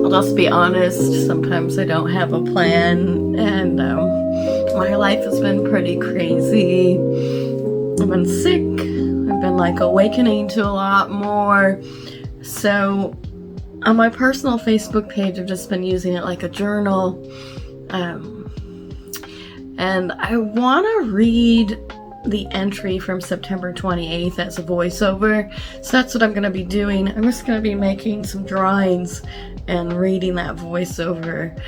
I'll just be honest, sometimes I don't have a plan, and my life has been pretty crazy. I've been sick, I've been like awakening to a lot more. So on my personal Facebook page, I've just been using it like a journal. And I want to read the entry from September 28th as a voiceover. So that's what I'm going to be doing. I'm just going to be making some drawings and reading that voiceover.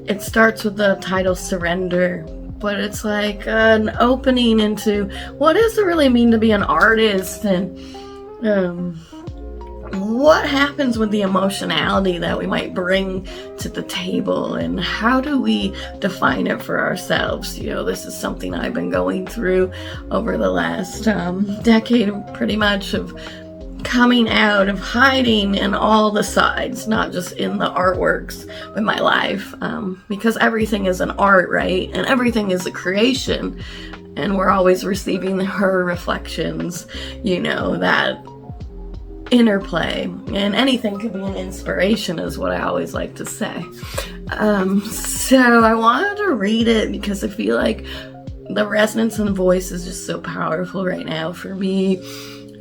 It starts with the title Surrender, but it's like an opening into what does it really mean to be an artist, and what happens with the emotionality that we might bring to the table, and how do we define it for ourselves. You know, this is something I've been going through over the last decade, pretty much, of coming out of hiding in all the sides, not just in the artworks, but my life, because everything is an art, right? And everything is a creation, and we're always receiving her reflections, you know, that interplay, and anything could be an inspiration is what I always like to say. So I wanted to read it because I feel like the resonance in the voice is just so powerful right now for me,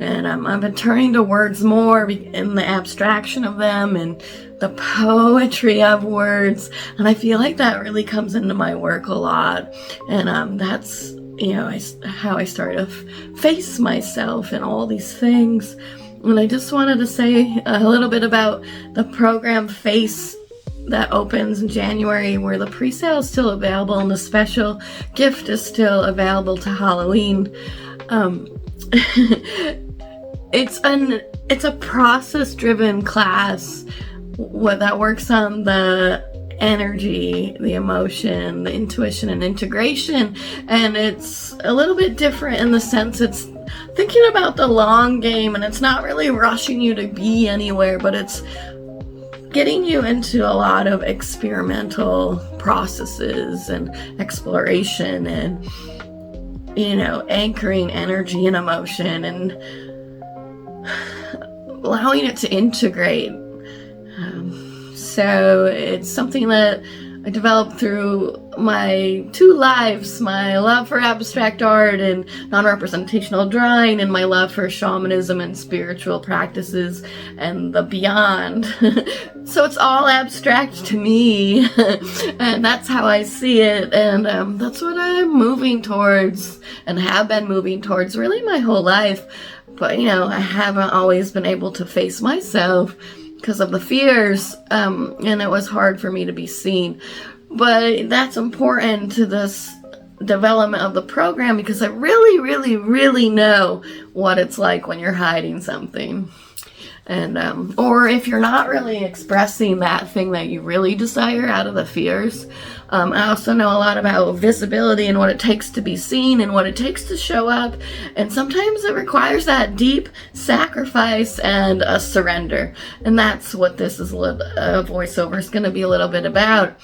and I've been turning to words more in the abstraction of them and the poetry of words, and I feel like that really comes into my work a lot, and that's, you know, how I start to face myself and all these things. And I just wanted to say a little bit about the program F.A.C.E that opens in January, where the pre-sale is still available and the special gift is still available to Halloween. It's a process-driven class that works on the energy, the emotion, the intuition, and integration, and it's a little bit different in the sense it's thinking about the long game, and it's not really rushing you to be anywhere, but it's getting you into a lot of experimental processes and exploration, and, you know, anchoring energy and emotion and allowing it to integrate. So it's something that I developed through my two lives, my love for abstract art and non-representational drawing, and my love for shamanism and spiritual practices and the beyond. So it's all abstract to me, and that's how I see it, and that's what I'm moving towards and have been moving towards really my whole life. But, you know, I haven't always been able to face myself because of the fears, and it was hard for me to be seen. But that's important to this development of the program, because I really, really, really know what it's like when you're hiding something. And or if you're not really expressing that thing that you really desire out of the fears. I also know a lot about visibility and what it takes to be seen and what it takes to show up, and sometimes it requires that deep sacrifice and a surrender, and that's what this is voiceover is going to be a little bit about.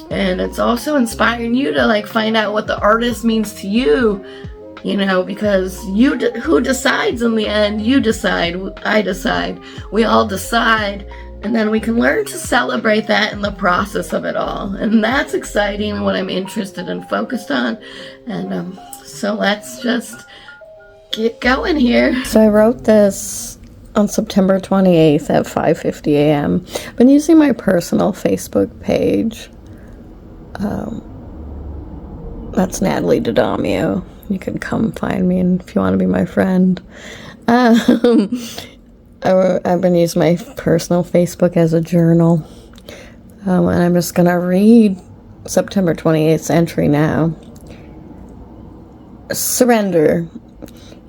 And it's also inspiring you to like find out what the artist means to you. You know, because who decides in the end? You decide, I decide, we all decide, and then we can learn to celebrate that in the process of it all. And that's exciting and what I'm interested and focused on. And so let's just get going here. So I wrote this on September 28th at 5:50 a.m. I've been using my personal Facebook page. That's NATALIE DADAMIO. You can come find me if you want to be my friend. I've been using my personal Facebook as a journal. And I'm just going to read September 28th's entry now. Surrender.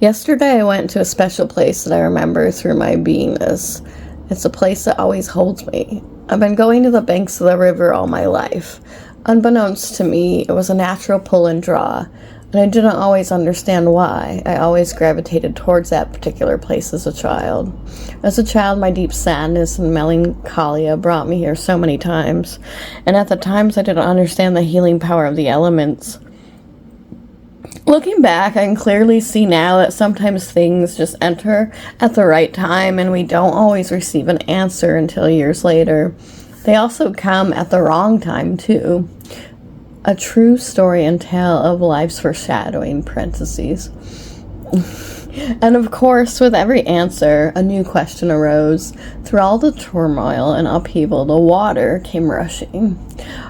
Yesterday I went to a special place that I remember through my beingness. It's a place that always holds me. I've been going to the banks of the river all my life. Unbeknownst to me, it was a natural pull and draw. And I didn't always understand why. I always gravitated towards that particular place as a child. As a child, my deep sadness and melancholia brought me here so many times. And at the times, I didn't understand the healing power of the elements. Looking back, I can clearly see now that sometimes things just enter at the right time and we don't always receive an answer until years later. They also come at the wrong time, too. A true story and tale of life's foreshadowing, parentheses. And of course, with every answer, a new question arose. Through all the turmoil and upheaval, the water came rushing.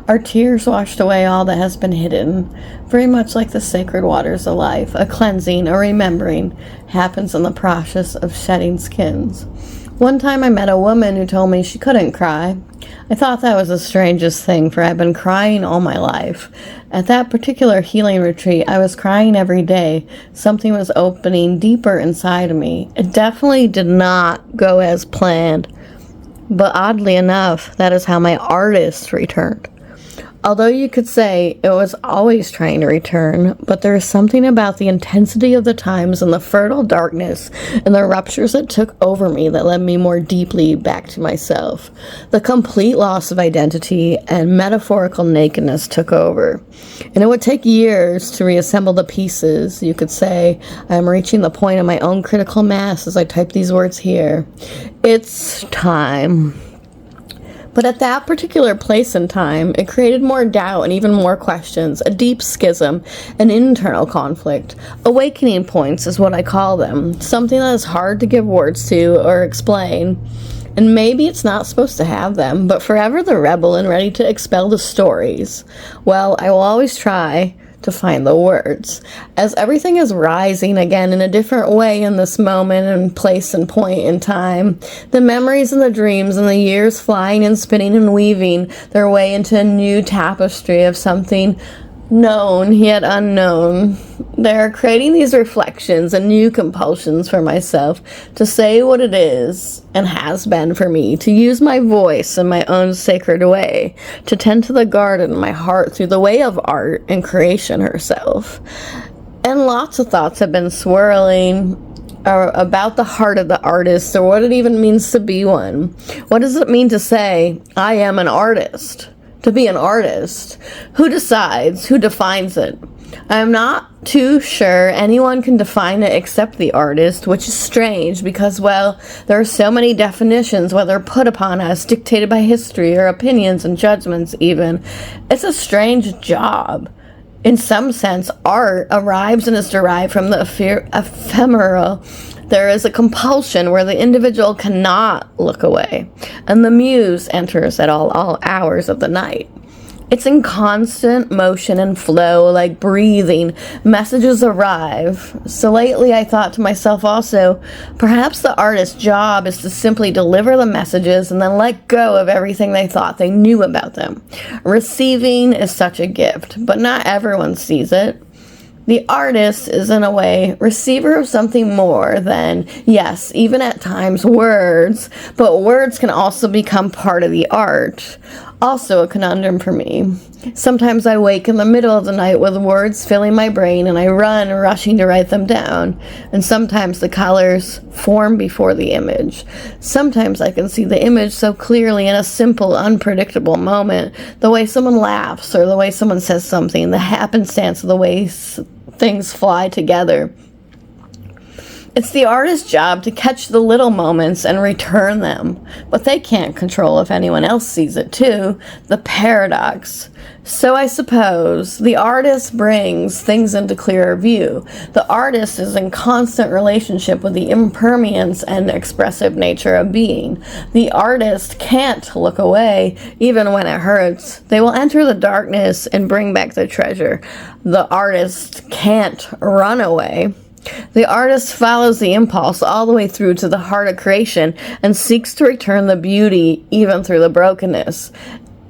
Our tears washed away all that has been hidden, very much like the sacred waters of life. A cleansing, a remembering, happens in the process of shedding skins. One time I met a woman who told me she couldn't cry. I thought that was the strangest thing, for I've been crying all my life. At that particular healing retreat, I was crying every day. Something was opening deeper inside of me. It definitely did not go as planned, but oddly enough, that is how my artist returned. Although you could say it was always trying to return, but there is something about the intensity of the times and the fertile darkness and the ruptures that took over me that led me more deeply back to myself. The complete loss of identity and metaphorical nakedness took over. And it would take years to reassemble the pieces. You could say I am reaching the point of my own critical mass as I type these words here. It's time. But at that particular place and time, it created more doubt and even more questions, a deep schism, an internal conflict. Awakening points is what I call them, something that is hard to give words to or explain. And maybe it's not supposed to have them, but forever the rebel and ready to expel the stories. Well, I will always try to find the words. As everything is rising again in a different way in this moment and place and point in time, the memories and the dreams and the years flying and spinning and weaving their way into a new tapestry of something known yet unknown. They are creating these reflections and new compulsions for myself to say what it is and has been for me, to use my voice in my own sacred way, to tend to the garden in my heart through the way of art and creation herself. And lots of thoughts have been swirling about the heart of the artist, or what it even means to be one. What does it mean to say, I am an artist? To be an artist? Who decides? Who defines it? I am not too sure anyone can define it except the artist, which is strange because, well, there are so many definitions, whether put upon us, dictated by history or opinions and judgments even. It's a strange job. In some sense, art arrives and is derived from the ephemeral. There is a compulsion where the individual cannot look away, and the muse enters at all hours of the night. It's in constant motion and flow, like breathing. Messages arrive. So lately I thought to myself also, perhaps the artist's job is to simply deliver the messages and then let go of everything they thought they knew about them. Receiving is such a gift, but not everyone sees it. The artist is, in a way, receiver of something more than, yes, even at times words, but words can also become part of the art. Also a conundrum for me. Sometimes I wake in the middle of the night with words filling my brain and I run rushing to write them down. And sometimes the colors form before the image. Sometimes I can see the image so clearly in a simple, unpredictable moment. The way someone laughs or the way someone says something, the happenstance of the way things fly together. It's the artist's job to catch the little moments and return them, but they can't control if anyone else sees it too. The paradox. So I suppose the artist brings things into clearer view. The artist is in constant relationship with the impermanence and expressive nature of being. The artist can't look away, even when it hurts. They will enter the darkness and bring back the treasure. The artist can't run away. The artist follows the impulse all the way through to the heart of creation and seeks to return the beauty even through the brokenness.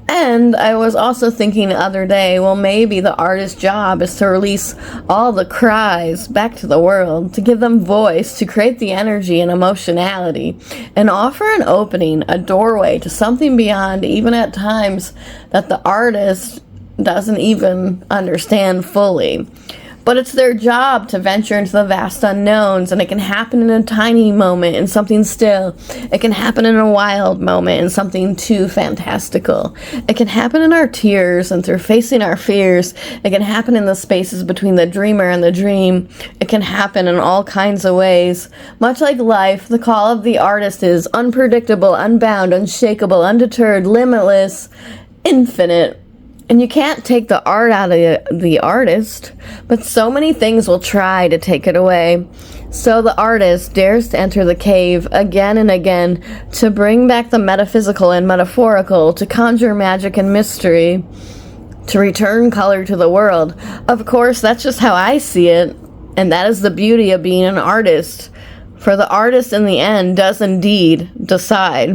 And I was also thinking the other day, well, maybe the artist's job is to release all the cries back to the world, to give them voice, to create the energy and emotionality, and offer an opening, a doorway to something beyond, even at times that the artist doesn't even understand fully. But it's their job to venture into the vast unknowns, and it can happen in a tiny moment in something still. It can happen in a wild moment in something too fantastical. It can happen in our tears and through facing our fears. It can happen in the spaces between the dreamer and the dream. It can happen in all kinds of ways. Much like life, the call of the artist is unpredictable, unbound, unshakable, undeterred, limitless, infinite. And you can't take the art out of the artist, but so many things will try to take it away. So the artist dares to enter the cave again and again, to bring back the metaphysical and metaphorical, to conjure magic and mystery, to return color to the world. Of course, that's just how I see it, and that is the beauty of being an artist. For the artist in the end does indeed decide.